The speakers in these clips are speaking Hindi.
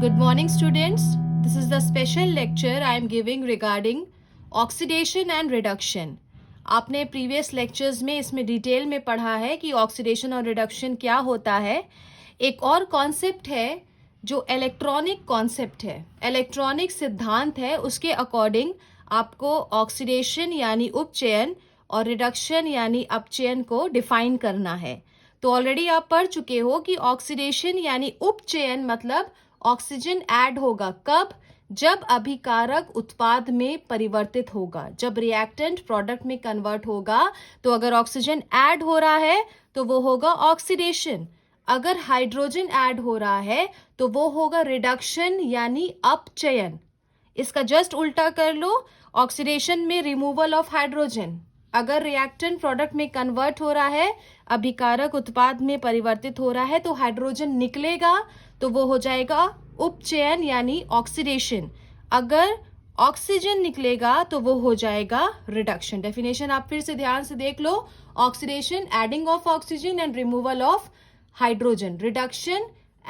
Good morning, students. This is the special lecture I am giving regarding oxidation and reduction. आपने प्रीवियस लेक्चर्स में इसमें डिटेल में पढ़ा है कि ऑक्सीडेशन और रिडक्शन क्या होता है. एक और कॉन्सेप्ट है जो इलेक्ट्रॉनिक कॉन्सेप्ट है, इलेक्ट्रॉनिक सिद्धांत है. उसके अकॉर्डिंग आपको ऑक्सीडेशन यानी उपचयन और रिडक्शन यानी अपचयन को डिफाइन करना है. तो ऑलरेडी आप पढ़ चुके हो कि ऑक्सीडेशन यानी उपचयन मतलब ऑक्सीजन ऐड होगा कब, जब अभिकारक उत्पाद में परिवर्तित होगा, जब रिएक्टेंट प्रोडक्ट में कन्वर्ट होगा. तो अगर ऑक्सीजन ऐड हो रहा है तो वो होगा ऑक्सीडेशन. अगर हाइड्रोजन ऐड हो रहा है तो वो होगा रिडक्शन यानी अपचयन. इसका जस्ट उल्टा कर लो, ऑक्सीडेशन में रिमूवल ऑफ हाइड्रोजन. अगर रिएक्टेंट प्रोडक्ट में कन्वर्ट हो रहा है, अभिकारक उत्पाद में परिवर्तित हो रहा है, तो हाइड्रोजन निकलेगा, तो वो हो जाएगा उपचयन यानी ऑक्सीडेशन. अगर ऑक्सीजन निकलेगा तो वो हो जाएगा रिडक्शन. डेफिनेशन आप फिर से ध्यान से देख लो. Oxidation adding of oxygen and removal of hydrogen. Reduction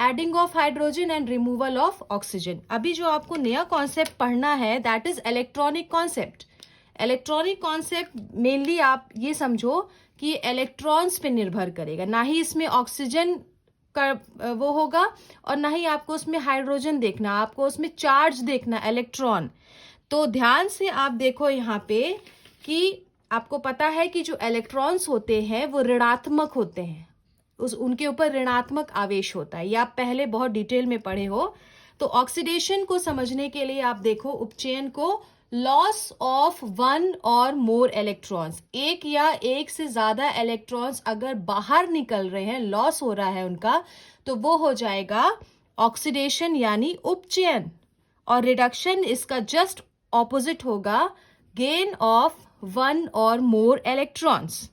adding of hydrogen and removal of oxygen. अभी जो आपको नया कॉन्सेप्ट पढ़ना है that is electronic concept. Electronic concept mainly आप ये समझो कि इलेक्ट्रॉन्स पे निर्भर करेगा, ना ही इसमें ऑक्सीजन का वो होगा और ना ही आपको उसमें हाइड्रोजन देखना, आपको उसमें चार्ज देखना, इलेक्ट्रॉन. तो ध्यान से आप देखो यहाँ पे कि आपको पता है कि जो इलेक्ट्रॉन्स होते हैं वो ऋणात्मक होते हैं, उनके ऊपर ऋणात्मक आवेश होता है. ये आप पहले बहुत डिटेल में पढ़े हो. तो ऑक्सीडेशन को समझने के लिए आप देखो उपचयन को लॉस ऑफ वन और मोर इलेक्ट्रॉन्स. एक या एक से ज्यादा इलेक्ट्रॉन्स अगर बाहर निकल रहे हैं, लॉस हो रहा है उनका, तो वो हो जाएगा ऑक्सीडेशन यानी उपचयन. और रिडक्शन इसका जस्ट ऑपोजिट होगा, गेन ऑफ वन और मोर इलेक्ट्रॉन्स.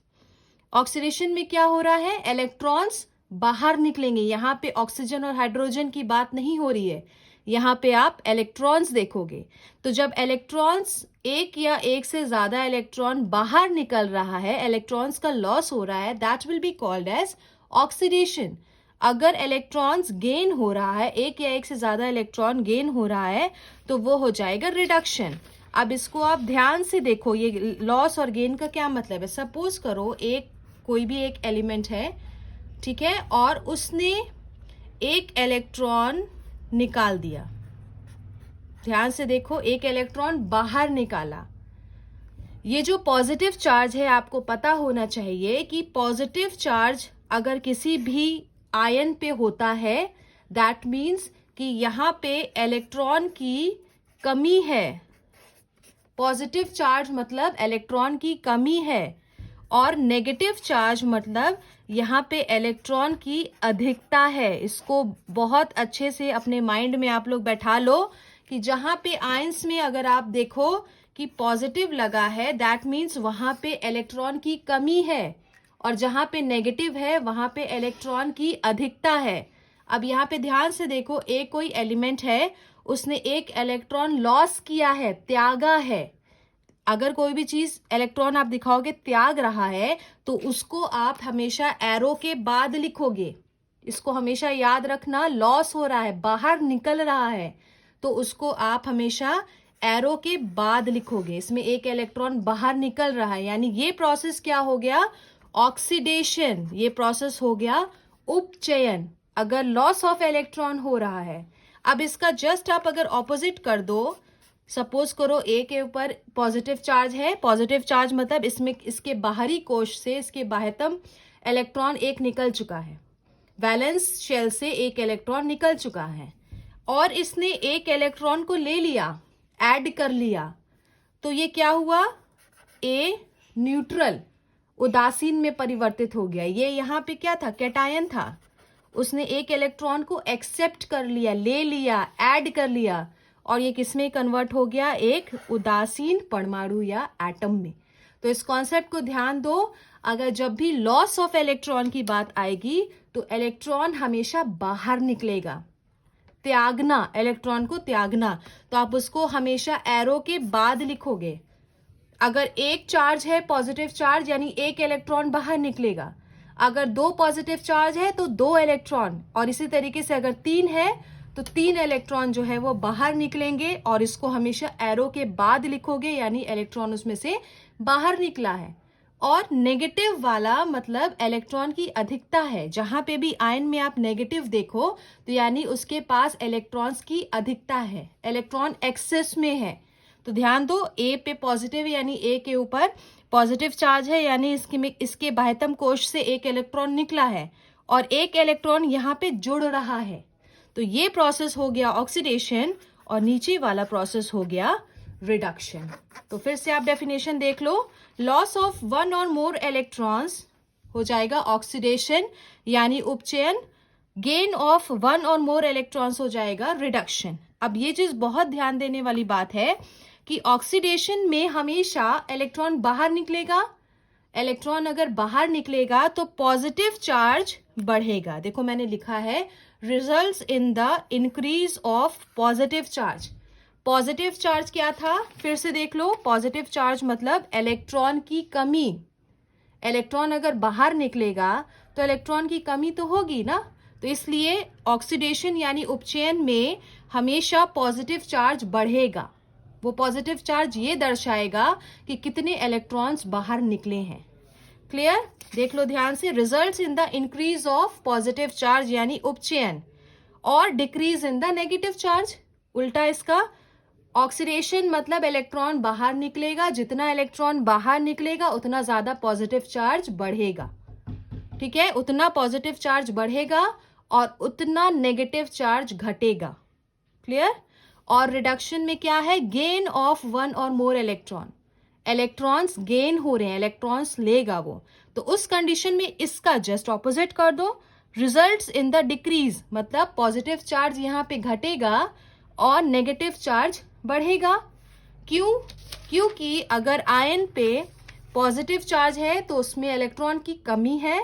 ऑक्सीडेशन में क्या हो रहा है, इलेक्ट्रॉन्स बाहर निकलेंगे. यहाँ पे ऑक्सीजन और हाइड्रोजन की बात नहीं हो रही है, यहाँ पे आप इलेक्ट्रॉन्स देखोगे. तो जब इलेक्ट्रॉन्स एक या एक से ज्यादा इलेक्ट्रॉन बाहर निकल रहा है, इलेक्ट्रॉन्स का लॉस हो रहा है, that will be called as oxidation. अगर इलेक्ट्रॉन्स गेन हो रहा है, एक या एक से ज्यादा इलेक्ट्रॉन गेन हो रहा है, तो वो हो जाएगा रिडक्शन. अब इसको आप ध्यान से देखो, ये लॉस और गेन का क्या मतलब है. सपोज करो कोई भी एक एलिमेंट है, ठीक है, और उसने एक इलेक्ट्रॉन निकाल दिया. ध्यान से देखो, एक इलेक्ट्रॉन बाहर निकाला. ये जो पॉजिटिव चार्ज है, आपको पता होना चाहिए कि पॉजिटिव चार्ज अगर किसी भी आयन पे होता है, दैट मीन्स कि यहाँ पे इलेक्ट्रॉन की कमी है. पॉजिटिव चार्ज मतलब इलेक्ट्रॉन की कमी है, और नेगेटिव चार्ज मतलब यहाँ पे इलेक्ट्रॉन की अधिकता है. इसको बहुत अच्छे से अपने माइंड में आप लोग बैठा लो कि जहाँ पे आयंस में अगर आप देखो कि पॉजिटिव लगा है, दैट मीन्स वहाँ पे इलेक्ट्रॉन की कमी है, और जहाँ पे नेगेटिव है वहाँ पे इलेक्ट्रॉन की अधिकता है. अब यहाँ पे ध्यान से देखो, एक कोई एलिमेंट है, उसने एक इलेक्ट्रॉन लॉस किया है, त्यागा है. अगर कोई भी चीज इलेक्ट्रॉन आप दिखाओगे त्याग रहा है, तो उसको आप हमेशा एरो के बाद लिखोगे. इसको हमेशा याद रखना, लॉस हो रहा है, बाहर निकल रहा है, तो उसको आप हमेशा एरो के बाद लिखोगे. इसमें एक इलेक्ट्रॉन बाहर निकल रहा है, यानी ये प्रोसेस क्या हो गया, ऑक्सीडेशन. ये प्रोसेस हो गया उपचयन, अगर लॉस ऑफ इलेक्ट्रॉन हो रहा है. अब इसका जस्ट आप अगर ऑपोजिट कर दो, सपोज करो ए के ऊपर पॉजिटिव चार्ज है. पॉजिटिव चार्ज मतलब इसमें इसके बाहरी कोश से, इसके बाह्यतम इलेक्ट्रॉन एक निकल चुका है, वैलेंस शेल से एक इलेक्ट्रॉन निकल चुका है, और इसने एक इलेक्ट्रॉन को ले लिया, ऐड कर लिया. तो ये क्या हुआ, ए न्यूट्रल, उदासीन में परिवर्तित हो गया. ये यहाँ पे क्या था, कैटायन था. उसने एक इलेक्ट्रॉन को एक्सेप्ट कर लिया, ले लिया, ऐड कर लिया, और ये किसमें कन्वर्ट हो गया, एक उदासीन परमाणु या एटम में. तो इस कॉन्सेप्ट को ध्यान दो. अगर जब भी लॉस ऑफ इलेक्ट्रॉन की बात आएगी तो इलेक्ट्रॉन हमेशा बाहर निकलेगा, त्यागना, इलेक्ट्रॉन को त्यागना. तो आप उसको हमेशा एरो के बाद लिखोगे. अगर एक चार्ज है पॉजिटिव चार्ज, यानी एक इलेक्ट्रॉन बाहर निकलेगा. अगर दो पॉजिटिव चार्ज है तो दो इलेक्ट्रॉन, और इसी तरीके से अगर तीन है तो 3 इलेक्ट्रॉन जो है वो बाहर निकलेंगे और इसको हमेशा एरो के बाद लिखोगे, यानी इलेक्ट्रॉन उसमें से बाहर निकला है। और नेगेटिव वाला मतलब इलेक्ट्रॉन की अधिकता है। जहां पे भी आयन में आप नेगेटिव देखो तो यानी उसके पास इलेक्ट्रॉन्स की अधिकता है, इलेक्ट्रॉन एक्सेस में है। तो ध्यान दो, ए पे पॉजिटिव यानी ए के ऊपर पॉजिटिव चार्ज है, यानी इसके बाह्यतम कोश से एक इलेक्ट्रॉन निकला है और एक इलेक्ट्रॉन यहाँ पे जुड़ रहा है। तो ये प्रोसेस हो गया ऑक्सीडेशन और नीचे वाला प्रोसेस हो गया रिडक्शन। तो फिर से आप डेफिनेशन देख लो, लॉस ऑफ वन और मोर इलेक्ट्रॉन्स हो जाएगा ऑक्सीडेशन यानी उपचयन, गेन ऑफ वन और मोर इलेक्ट्रॉन्स हो जाएगा रिडक्शन। अब ये चीज बहुत ध्यान देने वाली बात है कि ऑक्सीडेशन में हमेशा इलेक्ट्रॉन बाहर निकलेगा। इलेक्ट्रॉन अगर बाहर निकलेगा तो पॉजिटिव चार्ज बढ़ेगा। देखो मैंने लिखा है results in the increase of positive charge. Positive charge क्या था, फिर से देख लो, पॉजिटिव चार्ज मतलब इलेक्ट्रॉन की कमी। इलेक्ट्रॉन अगर बाहर निकलेगा तो इलेक्ट्रॉन की कमी तो होगी ना, तो इसलिए ऑक्सीडेशन यानी उपचयन में हमेशा पॉजिटिव चार्ज बढ़ेगा। वो पॉजिटिव चार्ज ये दर्शाएगा कि कितने इलेक्ट्रॉन्स बाहर निकले हैं। क्लियर? देख लो ध्यान से, results in the increase of positive charge यानी उपचयन और decrease in the negative charge, उल्टा इसका। ऑक्सीडेशन मतलब इलेक्ट्रॉन बाहर निकलेगा, जितना इलेक्ट्रॉन बाहर निकलेगा उतना ज्यादा पॉजिटिव चार्ज बढ़ेगा। ठीक है, उतना पॉजिटिव चार्ज बढ़ेगा और उतना नेगेटिव चार्ज घटेगा। क्लियर? और रिडक्शन में क्या है, गेन ऑफ वन और मोर इलेक्ट्रॉन, इलेक्ट्रॉन्स गेन हो रहे हैं, इलेक्ट्रॉन्स लेगा वो। तो उस कंडीशन में इसका जस्ट ऑपोजिट कर दो, रिजल्ट्स इन द डिक्रीज मतलब पॉजिटिव चार्ज यहाँ पे घटेगा और नेगेटिव चार्ज बढ़ेगा। क्यों? क्योंकि अगर आयन पे पॉजिटिव चार्ज है तो उसमें इलेक्ट्रॉन की कमी है,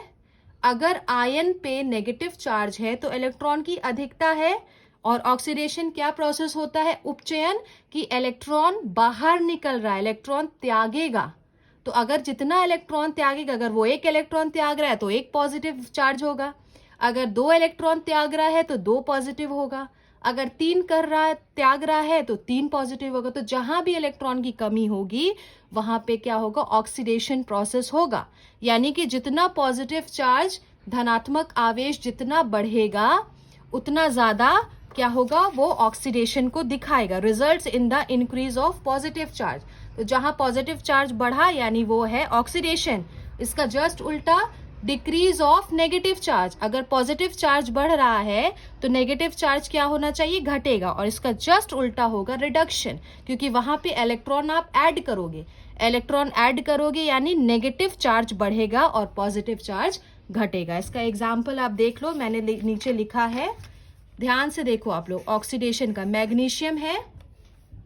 अगर आयन पे नेगेटिव चार्ज है तो इलेक्ट्रॉन की अधिकता है। और ऑक्सीडेशन क्या प्रोसेस होता है, उपचयन, कि इलेक्ट्रॉन बाहर निकल रहा है, इलेक्ट्रॉन त्यागेगा। तो अगर जितना इलेक्ट्रॉन त्यागेगा, अगर वो एक इलेक्ट्रॉन त्याग रहा है तो एक पॉजिटिव चार्ज होगा, अगर 2 इलेक्ट्रॉन त्याग रहा है तो 2 पॉजिटिव होगा, अगर 3 त्याग रहा है तो 3 पॉजिटिव होगा। तो जहां भी इलेक्ट्रॉन की कमी होगी वहां पे क्या होगा, ऑक्सीडेशन प्रोसेस होगा। यानी कि जितना पॉजिटिव चार्ज, धनात्मक आवेश जितना बढ़ेगा उतना ज्यादा क्या होगा, वो ऑक्सीडेशन को दिखाएगा, results in the increase of positive charge. तो जहां पॉजिटिव चार्ज बढ़ा यानी वो है ऑक्सीडेशन। इसका जस्ट उल्टा डिक्रीज ऑफ नेगेटिव चार्ज, अगर पॉजिटिव चार्ज बढ़ रहा है तो नेगेटिव चार्ज क्या होना चाहिए, घटेगा। और इसका जस्ट उल्टा होगा रिडक्शन, क्योंकि वहां पे इलेक्ट्रॉन आप ऐड करोगे, इलेक्ट्रॉन ऐड करोगे यानी नेगेटिव चार्ज बढ़ेगा और पॉजिटिव चार्ज घटेगा। इसका एग्जाम्पल आप देख लो, मैंने नीचे लिखा है, ध्यान से देखो आप लोग। ऑक्सीडेशन का मैग्नीशियम है,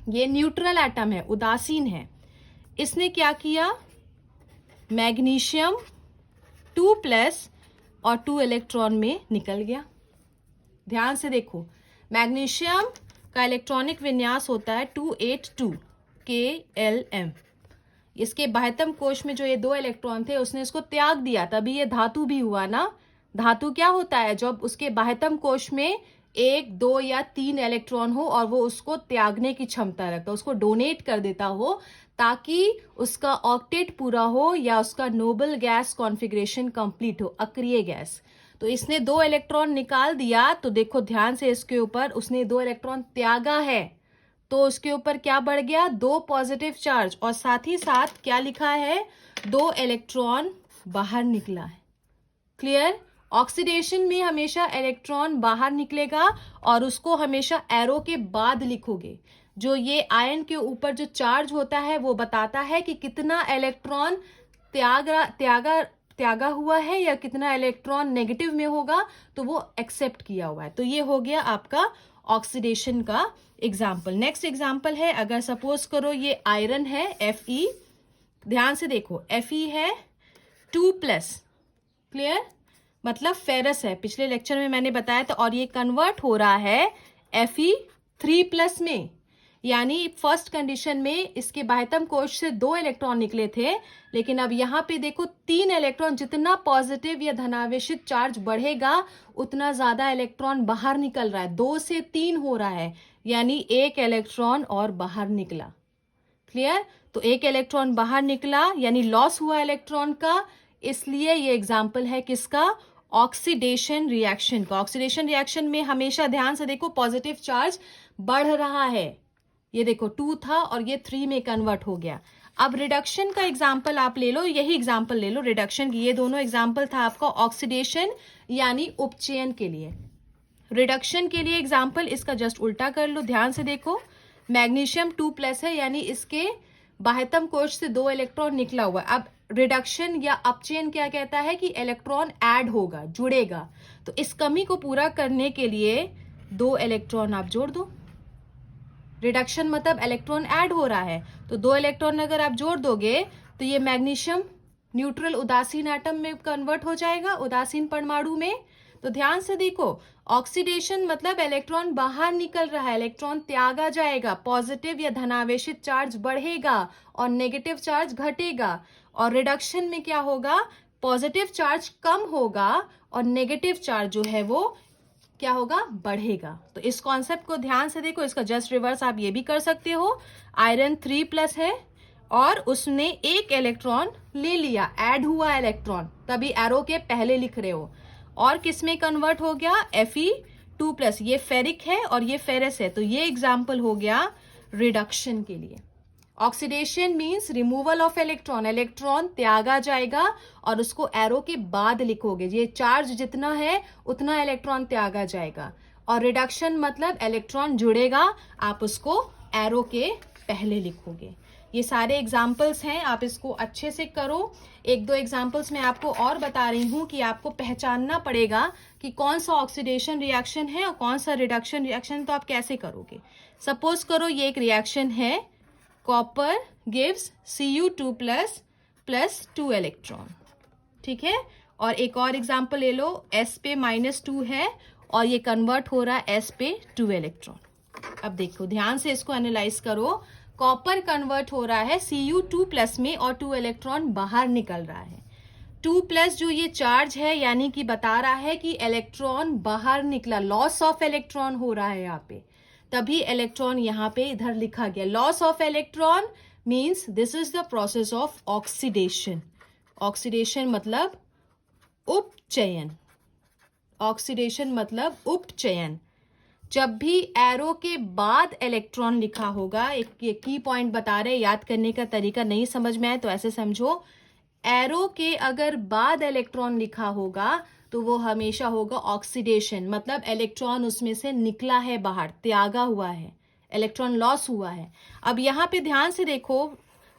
ये न्यूट्रल एटम है, उदासीन है। इसने क्या किया, मैग्नीशियम 2+ और 2 इलेक्ट्रॉन में निकल गया। ध्यान से देखो, मैग्नीशियम का इलेक्ट्रॉनिक विन्यास होता है 282 KLm। इसके बाह्यतम कोश में जो ये 2 इलेक्ट्रॉन थे उसने इसको त्याग दिया, तभी ये धातु भी हुआ ना। धातु क्या होता है, जब उसके बाह्यतम कोश में 1, 2 या 3 इलेक्ट्रॉन हो और वो उसको त्यागने की क्षमता रखता, उसको डोनेट कर देता हो ताकि उसका ऑक्टेट पूरा हो या उसका नोबल गैस कॉन्फ़िगरेशन कंप्लीट हो, अक्रिय गैस। तो इसने 2 इलेक्ट्रॉन निकाल दिया, तो देखो ध्यान से, इसके ऊपर उसने 2 इलेक्ट्रॉन त्यागा है तो उसके ऊपर क्या बढ़ गया, 2 पॉजिटिव चार्ज, और साथ ही साथ क्या लिखा है, 2 इलेक्ट्रॉन बाहर निकला है। क्लियर? ऑक्सीडेशन में हमेशा इलेक्ट्रॉन बाहर निकलेगा और उसको हमेशा एरो के बाद लिखोगे। जो ये आयन के ऊपर जो चार्ज होता है वो बताता है कि कितना इलेक्ट्रॉन त्यागा हुआ है या कितना इलेक्ट्रॉन नेगेटिव में होगा, तो वो एक्सेप्ट किया हुआ है। तो ये हो गया आपका ऑक्सीडेशन का एग्जाम्पल। नेक्स्ट एग्जाम्पल है, अगर सपोज करो ये आयरन है Fe, ध्यान से देखो, Fe है 2+, क्लियर, मतलब फेरस है, पिछले लेक्चर में मैंने बताया था, और ये कन्वर्ट हो रहा है Fe3+ में। यानी फर्स्ट कंडीशन में इसके बाह्यतम कोश से 2 इलेक्ट्रॉन निकले थे, लेकिन अब यहाँ पे देखो 3 इलेक्ट्रॉन, जितना पॉजिटिव या धनावेशित चार्ज बढ़ेगा उतना ज्यादा इलेक्ट्रॉन बाहर निकल रहा है, 2 से 3 हो रहा है, यानी 1 इलेक्ट्रॉन और बाहर निकला। क्लियर? तो 1 इलेक्ट्रॉन बाहर निकला यानी लॉस हुआ इलेक्ट्रॉन का, इसलिए ये एग्जाम्पल है किसका? ऑक्सीडेशन रिएक्शन का। ऑक्सीडेशन रिएक्शन में हमेशा ध्यान से देखो पॉजिटिव चार्ज बढ़ रहा है, ये देखो 2 था और ये 3 में कन्वर्ट हो गया। अब रिडक्शन का एग्जाम्पल आप ले लो, यही एग्जाम्पल ले लो रिडक्शन की। ये दोनों एग्जाम्पल था आपका ऑक्सीडेशन यानी उपचयन के लिए। रिडक्शन के लिए एग्जाम्पल इसका जस्ट उल्टा कर लो, ध्यान से देखो। मैग्नीशियम 2+ है यानी इसके बाह्यतम कोश से 2 इलेक्ट्रॉन निकला हुआ है। अब रिडक्शन या अपचयन क्या कहता है कि इलेक्ट्रॉन ऐड होगा, जुड़ेगा। तो इस कमी को पूरा करने के लिए 2 इलेक्ट्रॉन आप जोड़ दो। रिडक्शन मतलब इलेक्ट्रॉन ऐड हो रहा है, तो 2 इलेक्ट्रॉन अगर आप जोड़ दोगे तो ये मैग्नीशियम न्यूट्रल उदासीन एटम में कन्वर्ट हो जाएगा, उदासीन परमाणु में। तो ध्यान से देखो, ऑक्सीडेशन मतलब इलेक्ट्रॉन बाहर निकल रहा है, इलेक्ट्रॉन त्यागा जाएगा, पॉजिटिव या धनावेशित चार्ज बढ़ेगा और नेगेटिव चार्ज घटेगा। और रिडक्शन में क्या होगा? पॉजिटिव चार्ज कम होगा और नेगेटिव चार्ज जो है वो क्या होगा? बढ़ेगा। तो इस कॉन्सेप्ट को ध्यान से देखो, इसका जस्ट रिवर्स आप ये भी कर सकते हो। आयरन 3+ है और उसने 1 इलेक्ट्रॉन ले लिया, ऐड हुआ इलेक्ट्रॉन, तभी एरो के पहले लिख रहे हो। और किस में कन्वर्ट हो गया? Fe2+। ये फेरिक है और ये फेरस है, तो ये एग्जाम्पल हो गया रिडक्शन के लिए। Oxidation means removal of electron, electron त्यागा जाएगा और उसको एरो के बाद लिखोगे, ये चार्ज जितना है उतना इलेक्ट्रॉन त्यागा जाएगा। और रिडक्शन मतलब इलेक्ट्रॉन जुड़ेगा, आप उसको एरो के पहले लिखोगे। ये सारे एग्जाम्पल्स हैं, आप इसको अच्छे से करो। 1-2 एग्जाम्पल्स मैं आपको और बता रही हूँ कि आपको पहचानना पड़ेगा कि कौन सा ऑक्सीडेशन रिएक्शन है और कौन सा रिडक्शन रिएक्शन, तो आप कैसे करोगे। सपोज करो ये एक रिएक्शन है, copper gives Cu2+ plus 2 electron, ठीक है। और एक और एग्जाम्पल ले लो, S पे -2 है और ये कन्वर्ट हो रहा है S पे 2 इलेक्ट्रॉन। अब देखो ध्यान से इसको एनालाइज करो, कॉपर कन्वर्ट हो रहा है Cu2+ में और 2 इलेक्ट्रॉन बाहर निकल रहा है। 2+ जो ये चार्ज है यानी कि बता रहा है कि इलेक्ट्रॉन बाहर निकला, लॉस ऑफ इलेक्ट्रॉन हो रहा है यहाँ पे, तभी इलेक्ट्रॉन यहाँ पे इधर लिखा गया। Loss of electron means this is the process of oxidation. Oxidation मतलब उपचयन, ऑक्सीडेशन मतलब उपचयन। जब भी एरो के बाद इलेक्ट्रॉन लिखा होगा, एक ये की पॉइंट बता रहे, याद करने का तरीका नहीं समझ में आए तो ऐसे समझो, एरो के अगर बाद इलेक्ट्रॉन लिखा होगा तो वो हमेशा होगा ऑक्सीडेशन, मतलब इलेक्ट्रॉन उसमें से निकला है बाहर, त्यागा हुआ है, इलेक्ट्रॉन लॉस हुआ है। अब यहाँ पे ध्यान से देखो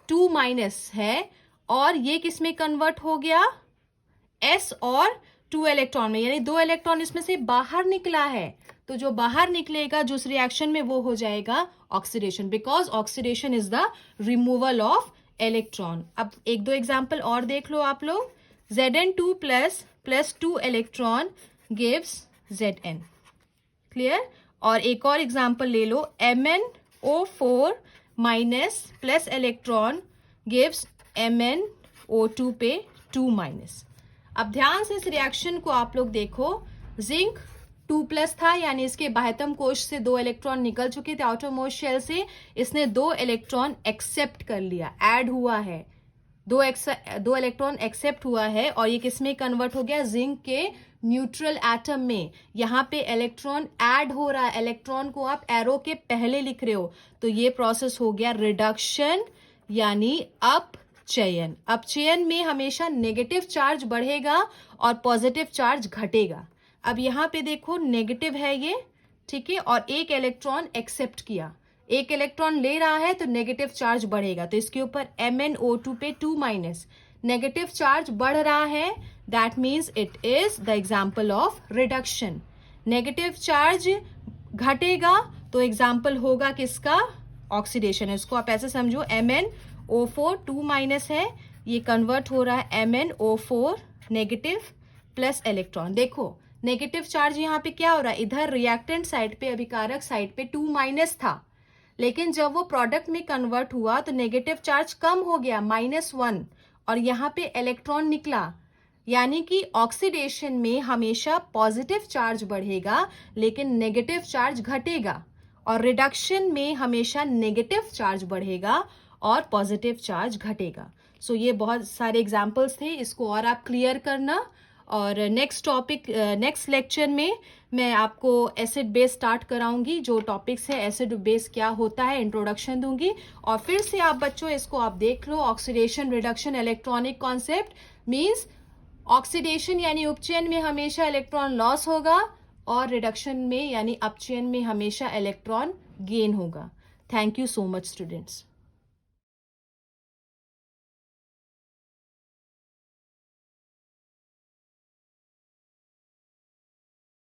2- है और ये किस में कन्वर्ट हो गया? S और 2 इलेक्ट्रॉन में, यानी 2 इलेक्ट्रॉन इसमें से बाहर निकला है। तो जो बाहर निकलेगा जिस रिएक्शन में वो हो जाएगा oxidation, because oxidation is the removal of electron. अब 1-2 एग्जाम्पल और देख लो आप लोग। Zn2+ plus 2 electron gives Zn, clear. और एक और एग्जाम्पल ले लो, MnO4- plus electron gives MnO2 पे 2-। अब ध्यान से इस रिएक्शन को आप लोग देखो, जिंक 2+ था यानी इसके बाह्यतम कोश से 2 इलेक्ट्रॉन निकल चुके थे आउटरमोस्ट शेल से, इसने 2 इलेक्ट्रॉन एक्सेप्ट कर लिया, ऐड हुआ है, 2 इलेक्ट्रॉन एक्सेप्ट हुआ है और ये किस में कन्वर्ट हो गया? जिंक के न्यूट्रल एटम में। यहाँ पे इलेक्ट्रॉन ऐड हो रहा है, इलेक्ट्रॉन को आप एरो के पहले लिख रहे हो, तो ये प्रोसेस हो गया रिडक्शन यानी अपचयन। अपचयन में हमेशा नेगेटिव चार्ज बढ़ेगा और पॉजिटिव चार्ज घटेगा। अब यहाँ पे देखो नेगेटिव है ये, ठीक है, और 1 इलेक्ट्रॉन एक्सेप्ट किया, 1 इलेक्ट्रॉन ले रहा है तो नेगेटिव चार्ज बढ़ेगा, तो इसके ऊपर MnO2 पे 2-, नेगेटिव चार्ज बढ़ रहा है, that means it is the example of reduction. Negative charge घटेगा तो एग्जाम्पल होगा किसका? ऑक्सीडेशन। इसको आप ऐसे समझो, MnO4 2- है, ये कन्वर्ट हो रहा है MnO4 नेगेटिव प्लस इलेक्ट्रॉन। देखो नेगेटिव चार्ज यहाँ पे क्या हो रहा है? इधर रिएक्टेंट साइड पे, अभिकारक साइड पे 2- था, लेकिन जब वो प्रोडक्ट में कन्वर्ट हुआ तो नेगेटिव चार्ज कम हो गया -1 और यहाँ पे इलेक्ट्रॉन निकला। यानी कि ऑक्सीडेशन में हमेशा पॉजिटिव चार्ज बढ़ेगा लेकिन नेगेटिव चार्ज घटेगा, और रिडक्शन में हमेशा नेगेटिव चार्ज बढ़ेगा और पॉजिटिव चार्ज घटेगा। सो ये बहुत सारे एग्जाम्पल्स थे, इसको और आप क्लियर करना। और नेक्स्ट लेक्चर में मैं आपको एसिड बेस स्टार्ट कराऊंगी। जो टॉपिक्स है एसिड बेस क्या होता है इंट्रोडक्शन दूंगी, और फिर से आप बच्चों इसको आप देख लो। Oxidation reduction electronic concept means oxidation यानी उपचयन में हमेशा इलेक्ट्रॉन लॉस होगा और रिडक्शन में यानी अपचयन में हमेशा इलेक्ट्रॉन गेन होगा। Thank you so much students.